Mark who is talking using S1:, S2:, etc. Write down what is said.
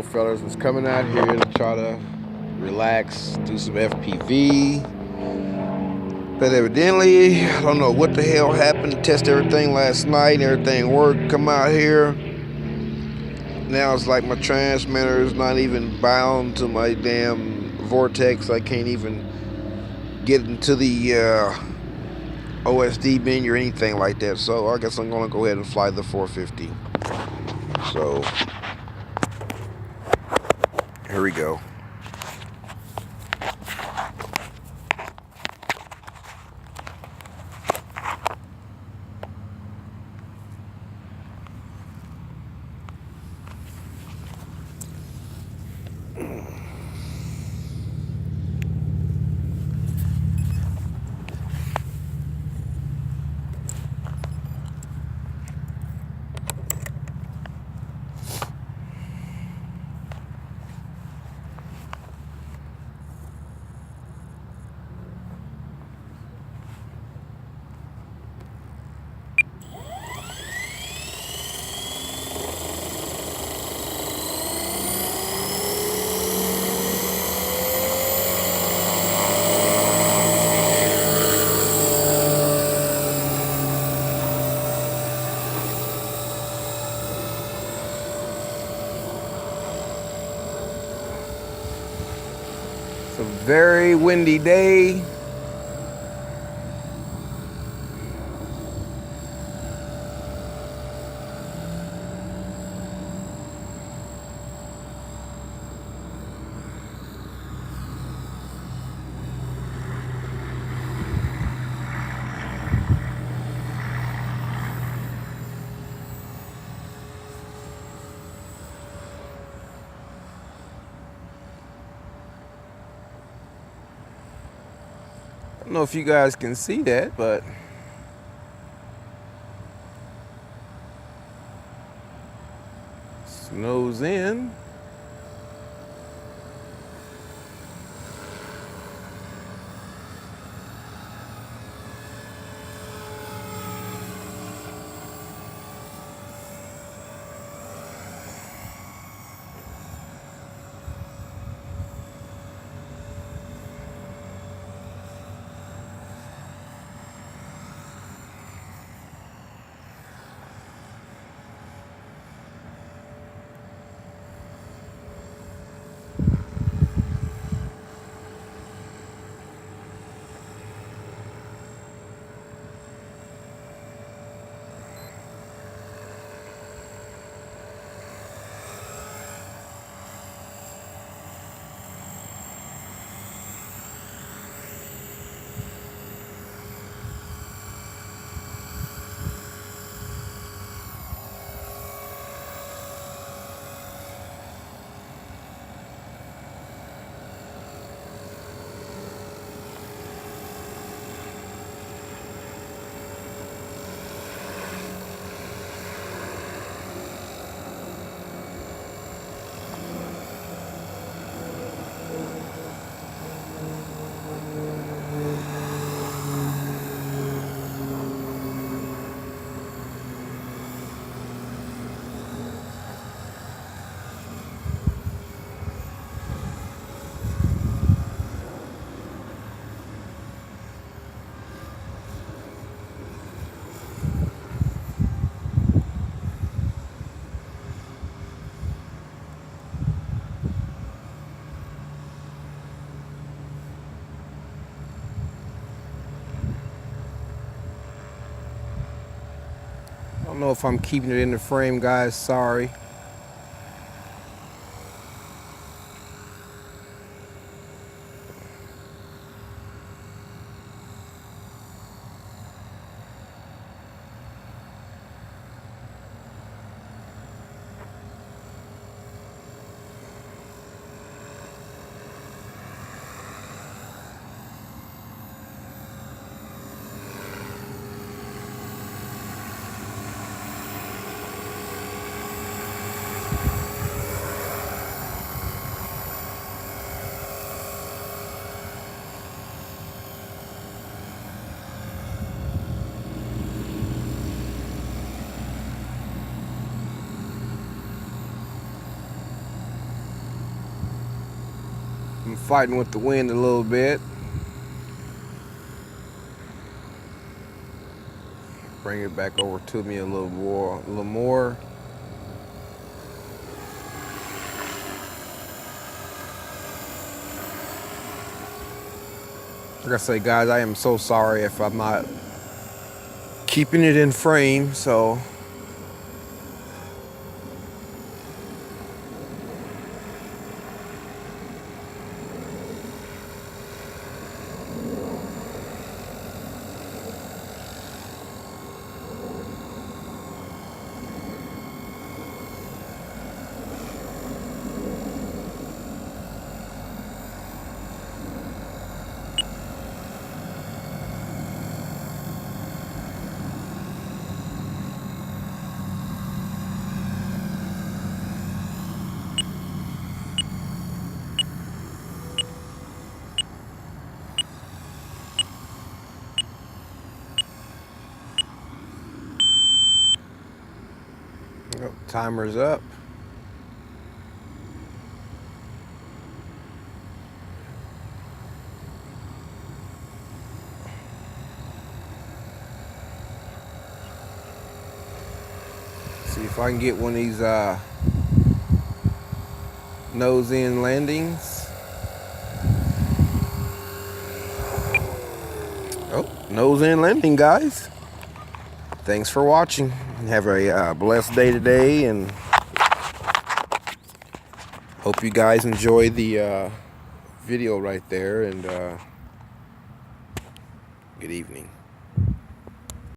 S1: fellas. Was coming out here to try to relax, do some FPV. But evidently, I don't know what the hell happened. Test everything last night, and everything worked. Come out here. Now it's like my transmitter is not even bound to my damn vortex. I can't even get into the OSD menu or anything like that. So I guess I'm gonna go ahead and fly the 450. So here we go. It's a very windy day. I don't know if you guys can see that, but snow's in. I don't know if I'm keeping it in the frame, guys. Sorry. I'm fighting with the wind a little bit. Bring it back over to me a little more. Like I say, guys, I am so sorry if I'm not keeping it in frame, so timer's up. See if I can get one of these nose-in landings. Oh, nose-in landing, guys. Thanks for watching. Have a blessed day today, and hope you guys enjoy the video right there, and good evening.